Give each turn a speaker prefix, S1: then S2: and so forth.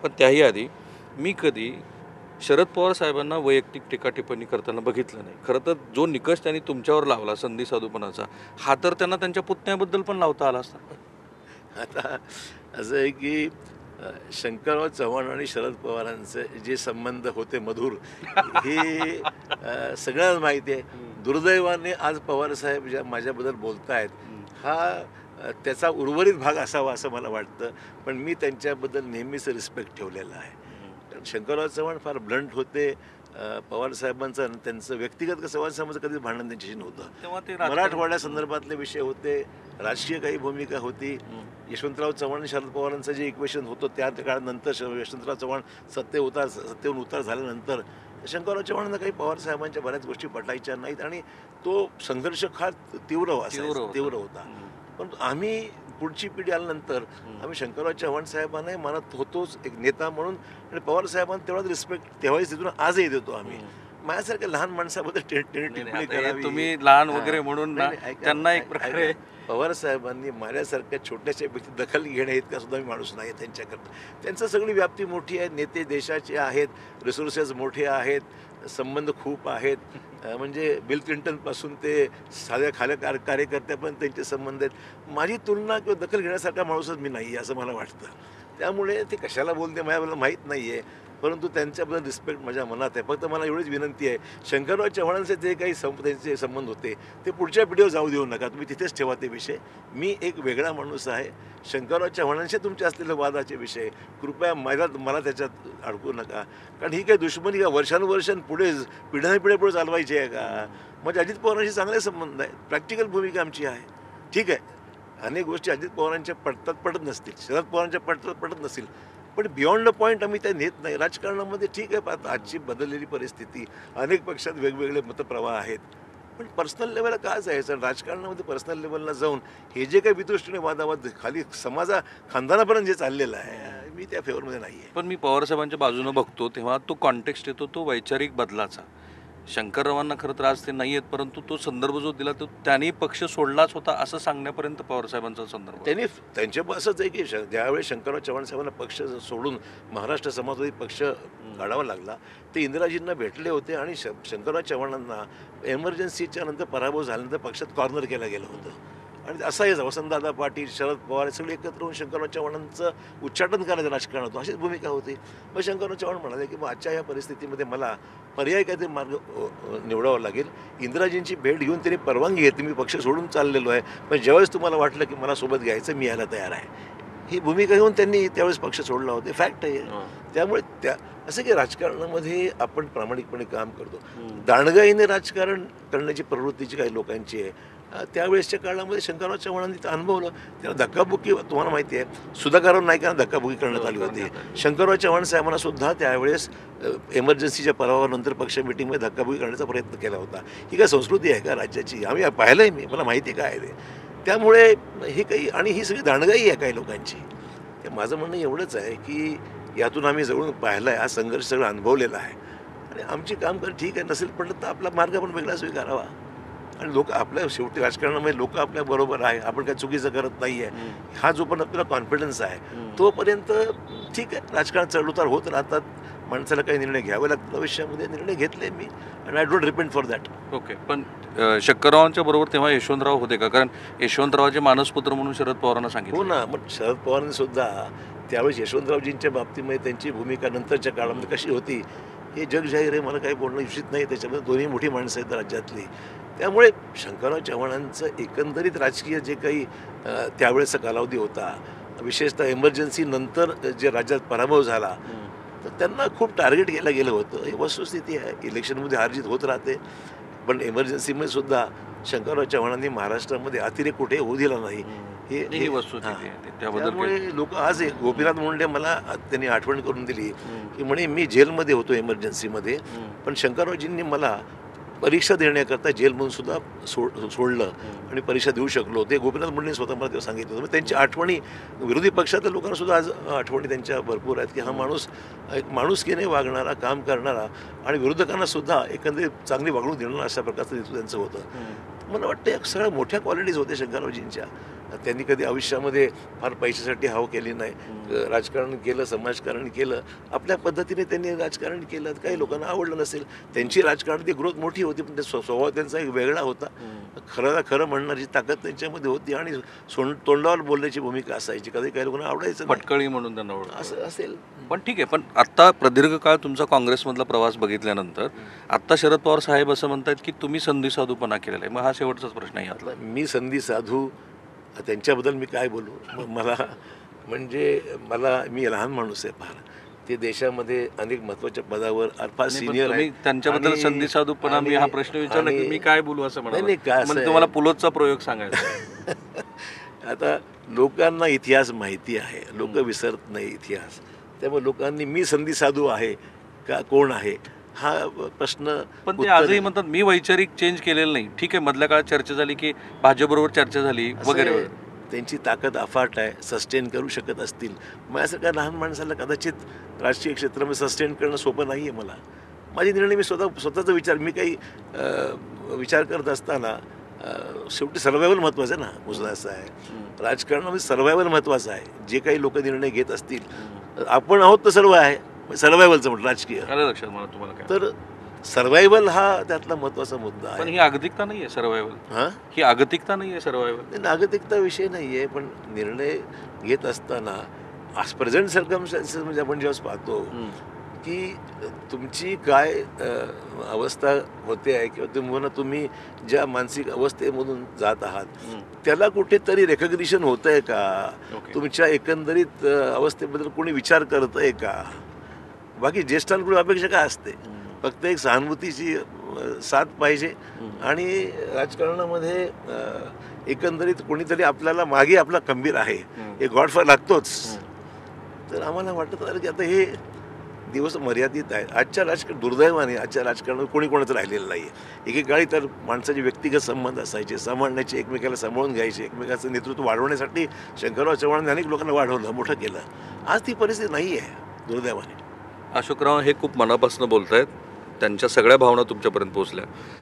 S1: पण त्याही आधी मी कधी शरद पवार साहेबांना वैयक्तिक टीका-टिप्पणी करताना बघितलं नाही. खरं तर जो निकष त्यांनी तुमच्यावर लावला संधी साधूपणाचा, हा तर त्यांना त्यांच्या पुतण्याबद्दल पण लावता आला असता.
S2: आता असं आहे की शंकरराव चव्हाण आणि शरद पवारांचे जे संबंध होते मधुर, हे सगळ्यांना माहिती आहे.
S1: हं,
S2: दुर्दैवाने आज पवारसाहेब ज्या माझ्याबद्दल बोलतायत,
S1: हं,
S2: हा त्याचा उर्वरित भाग असावा असं मला वाटतं. पण मी त्यांच्याबद्दल नेहमीच रिस्पेक्ट ठेवलेला आहे.
S1: हं.
S2: कारण शंकरराव चव्हाण फार ब्लंट होते. पवारसाहेबांचं आणि त्यांचं व्यक्तिगत पवारसाहेबांचं कधीच भांडण त्यांच्याशी नव्हतं.
S1: तेव्हा ते राजकारण.
S2: मराठवाड्यासंदर्भातले विषय होते, राजकीय काही भूमिका होती.
S1: हं,
S2: यशवंतराव चव्हाण आणि शरद पवारांचं जे इक्वेशन होतं त्या काळानंतर यशवंतराव चव्हाण सत्तेवरून उतार झाल्यानंतर शंकरराव चव्हाणांना काही पवारसाहेबांच्या बऱ्याच गोष्टी पटायच्या नाहीत आणि तो संघर्ष फार तीव्र होता.
S1: हं,
S2: पण आम्ही पुढची पिढी आल्यानंतर
S1: हं.
S2: आम्ही शंकरराव चव्हाण साहेबांनाही मानत होतोच एक नेता म्हणून आणि पवारसाहेबांना तेवढाच रिस्पेक्ट तेव्हाच तिथून आजही देतो आम्ही. माझ्यासारख्या लहान माणसाबद्दल
S1: नाही, नाही,
S2: टिप्पणी
S1: आता हे
S2: करावी.
S1: तुम्ही लहान
S2: हां.
S1: वगैरे म्हणून
S2: नाही,
S1: ना
S2: नाही, ऐका
S1: त्यांना
S2: ना,
S1: एक प्रकारे.
S2: ऐका. पवारसाहेबांनी माझ्यासारख्या छोट्याशा व्यक्ती दखल घेण्या इतका सुद्धा मी माणूस नाही त्यांच्याकरता. त्यांचं सगळी व्याप्ती मोठी आहे, नेते देशाचे आहेत, रिसोर्सेस मोठे आहेत, संबंध खूप आहेत. म्हणजे बिल क्लिंटनपासून ते साध्या कार्यकर्त्यापर्यंत त्यांचे संबंध आहेत. माझी तुलना किंवा दखल घेण्यासारखा माणूसच मी नाही आहे असं मला वाटतं. त्यामुळे ते कशाला बोलते मला माहीत नाही आहे. परंतु त्यांच्याबद्दल रिस्पेक्ट माझ्या मनात आहे. फक्त मला एवढीच विनंती आहे, शंकरराव चव्हाणांचे जे काही त्यांचे संबंध होते ते पुढच्या पिढीवर जाऊ देऊ नका. तुम्ही तिथेच ठेवा ते विषय. मी एक वेगळा माणूस आहे. शंकरराव चव्हाणांशी तुमचे असलेले वादाचे विषय कृपया मला त्याच्यात अडकू नका. कारण ही काही दुश्मनी का वर्षानुवर्ष पुढे पिढ्यानपिढ्या पुढे चालवायची आहे का? म्हणजे अजित पवारांशी चांगले संबंध आहेत. प्रॅक्टिकल भूमिका आमची आहे. ठीक आहे, अनेक गोष्टी अजित पवारांच्या पटत नसतील, शरद पवारांच्या पटत नसतील, पण बियॉन्ड द पॉईंट आम्ही त्या नेत नाही. राजकारणामध्ये ठीक आहे, आता आजची बदललेली परिस्थिती, अनेक पक्षात वेगवेगळे मतप्रवाह आहेत, पण पर्सनल लेवलला काय जायचं? राजकारणामध्ये पर्सनल लेवलला जाऊन हे जे काही वितुष्टीने वादावाद खाली खानदानापर्यंत जे चाललेलं आहे, मी त्या फेवरमध्ये नाही आहे.
S1: पण मी पवारसाहेबांच्या बाजूनं बघतो तेव्हा तो कॉन्टेक्स्ट येतो तो वैचारिक बदलाचा. शंकररावांना खरं तर आज ते नाही आहेत, परंतु तो संदर्भ जो दिला तो त्यांनी पक्ष सोडलाच होता असं सांगण्यापर्यंत पवारसाहेबांचा संदर्भ होता.
S2: त्यांच्या असंच आहे की ज्यावेळेस शंकरराव चव्हाण साहेबांना पक्ष सोडून महाराष्ट्र समाजवादी पक्ष काढावा लागला, ते इंदिराजींना भेटले होते आणि शंकरराव चव्हाणांना एमर्जन्सीच्या नंतर पराभव झाल्यानंतर पक्षात कॉर्नर केलं गेलं होतं. आणि असंही वसंतदादा पाटील, शरद पवार हे सगळे एकत्र होऊन शंकरराव चव्हाणांचं उच्चाटन करायचं राजकारण होतं, अशीच भूमिका होती. मग शंकरराव चव्हाण म्हणाले की मग आजच्या या परिस्थितीमध्ये मला पर्याय काहीतरी मार्ग निवडावा लागेल. इंदिराजींची भेट घेऊन त्यांनी परवानगी घेतली, मी पक्ष सोडून चाललेलो आहे, पण ज्यावेळेस तुम्हाला वाटलं की मला सोबत घ्यायचं मी यायला तयार आहे, ही भूमिका घेऊन त्यांनी त्यावेळेस पक्ष सोडला होता. फॅक्ट आहे. त्यामुळे असं की राजकारणामध्ये आपण प्रामाणिकपणे काम करतो. दांडगाईने राजकारण करण्याची प्रवृत्तीची काही लोकांची आहे. त्यावेळेसच्या काळामध्ये शंकरराव चव्हाणांनी ते अनुभवलं. त्याला धक्काबुक्की तुम्हाला माहिती आहे, सुधाकरराव नाईकांना धक्काबुक्की करण्यात आली होती. शंकरराव चव्हाण साहेबांना सुद्धा त्यावेळेस एमर्जन्सीच्या पराभवानंतर पक्ष मिटिंगमध्ये धक्काबुक्की करण्याचा प्रयत्न केला होता. ही काय संस्कृती आहे का राज्याची? आम्ही पाहिलं आहे, मला माहिती काय आहे ते. त्यामुळे हे काही आणि ही सगळी दांडगाई आहे काही लोकांची. ते माझं म्हणणं एवढंच आहे की यातून आम्ही जवळून पाहिलं आहे, हा संघर्ष सगळं अनुभवलेला आहे आणि आमची काम कर ठीक आहे, नसेल पडलं तर आपला मार्ग आपण वेगळा स्वीकारावा. आणि लोक आपल्या शेवटी राजकारणामध्ये लोक आपल्या बरोबर आहे, आपण काय चुकीचं करत नाही आहे, हा जो पण आपल्याला कॉन्फिडन्स आहे तोपर्यंत ठीक आहे. राजकारण चढउतार होत राहतात, माणसाला काही निर्णय घ्यावे लागतात आयुष्यामध्ये. निर्णय घेतले मी आणि I don't repent for that.
S1: Okay. पण शंकररावांच्या बरोबर तेव्हा यशवंतराव होते का? कारण यशवंतरावाचे मानसपुत्र म्हणून शरद पवारांना
S2: हो
S1: सांगितलं.
S2: ना, मग शरद पवारांनी सुद्धा त्यावेळेस यशवंतरावजींच्या बाबतीमध्ये त्यांची भूमिका नंतरच्या काळामध्ये कशी होती हे जग जाहीर आहे, मला काही बोलणं उचित नाही. त्याच्यामध्ये दोन्ही मोठी माणसं आहेत राज्यातली. त्यामुळे शंकरराव चव्हाणांचं एकंदरीत राजकीय जे काही त्यावेळेचा कालावधी होता, विशेषतः एमर्जन्सी नंतर जे राज्यात पराभव झाला, तर त्यांना खूप टार्गेट केलं गेलं होतं. ही वस्तुस्थिती आहे. इलेक्शनमध्ये हारजीत होत राहते, पण एमर्जन्सीमध्ये सुद्धा शंकरराव चव्हाणांनी महाराष्ट्रामध्ये अतिरेक कुठे होऊ दिला नाही.
S1: ही वस्तुस्थिती आहे. त्याबद्दल
S2: त्यामुळे लोक आज गोपीनाथ मुंडे मला त्यांनी आठवण करून दिली की म्हणे मी जेलमध्ये होतो एमर्जन्सीमध्ये, पण शंकररावजींनी मला परीक्षा देण्याकरता जेलमधून सुद्धा सोडलं आणि परीक्षा देऊ शकलो. ते गोपीनाथ मुंडेंनी स्वतः मला तेव्हा सांगितलं होतं. मग त्यांची आठवणी विरोधी पक्षातल्या लोकांना सुद्धा आज आठवणी त्यांच्या भरपूर आहेत की हा माणूस एक माणुसकीने वागणारा, काम करणारा आणि विरोधकांना सुद्धा एकंदरीत चांगली वागणूक देणारा अशा प्रकारचं त्यांचं होतं. मला वाटतं या सगळ्या मोठ्या क्वालिटीज होत्या शंकररावजींच्या. त्यांनी कधी आयुष्यामध्ये फार पैशासाठी हाव केली नाही. राजकारण केलं, समाजकारण केलं, आपल्या पद्धतीने त्यांनी राजकारण केलं. काही लोकांना आवडलं नसेल, त्यांची राजकारणाची ग्रोथ मोठी होती, पण ते स्वभाव त्यांचा एक वेगळा होता. खरं म्हणण्याची ताकद त्यांच्यामध्ये होती आणि तोंडावर बोलण्याची भूमिका असायची. कधी काही लोकांना आवडायचं नाही.
S1: फटकळी म्हणून त्यांना ओळखलं.
S2: असं असेल.
S1: पण ठीक आहे, पण आत्ता प्रदीर्घ काळ तुमचा काँग्रेसमधला प्रवास बघितल्यानंतर आत्ता शरद पवार साहेब असं म्हणतात की तुम्ही संधी साधूपणा केलेला आहे. मग हा शेवटचाच प्रश्न आहे यातला.
S2: मी संधी साधू त्यांच्याबद्दल मी काय बोलू. मला मी लहान माणूस आहे फार. ते देशामध्ये अनेक महत्त्वाच्या पदावर फार सिनियर आहे.
S1: त्यांच्याबद्दल संधी साधूपणा मी हा प्रश्न विचारला की मी काय बोलू असं
S2: नाही,
S1: म्हणाला. म्हणजे तुम्हाला पुलोतचा प्रयोग सांगायचा.
S2: आता लोकांना इतिहास माहिती आहे, लोक विसरत नाही इतिहास. त्यामुळे लोकांनी मी संधी साधू आहे का कोण आहे हा प्रश्न.
S1: पण ते आजही म्हणतात मी वैचारिक चेंज केलेलं नाही. ठीक आहे, मधल्या काळात चर्चा झाली की भाजपबरोबर चर्चा झाली वगैरे वगैरे.
S2: त्यांची ताकद अफाट आहे, सस्टेन करू शकत असतील. माझ्यासारख्या लहान माणसाला कदाचित राजकीय क्षेत्रामध्ये सस्टेन करणं सोपं नाही आहे. माझे निर्णय मी स्वतःचा विचार मी काही विचार करत असताना शेवटी सर्वायवल महत्त्वाचं आहे ना. मुद्दा असा आहे राजकारणामध्ये सर्वायवल महत्त्वाचं आहे. जे काही लोक निर्णय घेत असतील, आपण आहोत तर सर्व आहे सर्वायवलचं म्हटलं राजकीय.
S1: लक्षात मला तुम्हाला काय
S2: तर सर्वायवल हा त्यातला महत्त्वाचा मुद्दा
S1: पण
S2: आहे.
S1: ही आगतिकता नाही आहे सर्वायवल. ही आगतिकता नाही आहे सर्वायवल.
S2: नागरिकता विषय नाही आहे, पण निर्णय घेत असताना आज प्रेझेंट सर्कमस्टन्सेस म्हणजे आपण जेव्हा पाहतो की तुमची काय अवस्था होते आहे किंवा तुम्ही ज्या मानसिक अवस्थेमधून जात आहात त्याला कुठेतरी रेकग्निशन होतं आहे का, तुमच्या एकंदरीत अवस्थेबद्दल कोणी विचार करत आहे का. बाकी ज्येष्ठांकडून अपेक्षा काय असते, फक्त एक सहानुभूतीची साथ पाहिजे आणि राजकारणामध्ये एकंदरीत कोणीतरी आपल्याला मागे आपला खंबीर आहे हे गॉडफादर लागतोच. तर आम्हाला वाटत आलं की आता हे दिवस मर्यादित आहेत. आजच्या दुर्दैवाने आजच्या राजकारणात कोणी कोणाचं राहिलेलं नाही आहे. एकेकाळी तर माणसाचे व्यक्तिगत संबंध असायचे, सांभाळण्याचे, एकमेकाला सांभाळून घ्यायचे, एकमेकाचं नेतृत्व वाढवण्यासाठी शंकरराव चव्हाणांनी अनेक लोकांना वाढवलं, मोठं केलं. आज ती परिस्थिती नाही आहे दुर्दैवाने.
S1: अशोकराव हे खूप मनापासून बोलत आहेत, त्यांच्या सगळ्या भावना तुमच्यापर्यंत पोहोचल्या.